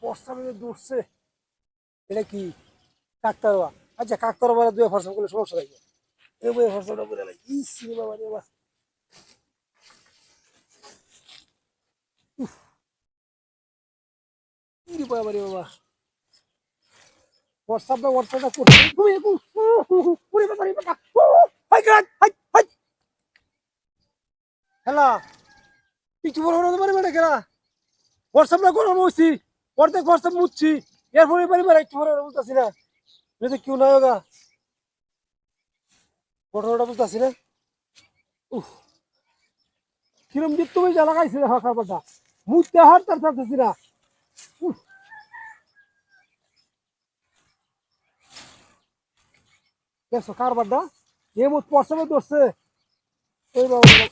প্রস্তাবে দৌড়ছে এটা কি কাকতারোয়া আচ্ছা কাকতারোয়া দুই ফর্সা করলে সমস্যা থাকবে এই বই ফর্সাটা করে ই সিনেমা বাড়ি বাবা কি বাবা রে বাবা হোয়াটসঅ্যাপটা হোয়াটসঅ্যাপটা করতে পুরি বাবা রে বাবা hi God hi hi hello কিছু বড় বড় বাড়ি বাড়ি গেলা হোয়াটসঅ্যাপটা করো বসছি অর্ধেক হোয়াটসঅ্যাপ মুছছি এরপরে বাড়ি বাড়ি একটু বড় বুঝতেছি না এটা কেউ নাই হোগা ঘটনাটা বুঝতেছি না উফ কিরম দিয়ে তুমি যা লাগাইছে দেখো খাবারটা মুছতে হার তার থাকতেছি না দেখছো কারবারটা এ মুখ পশ্চামে ধরছে এই বাবা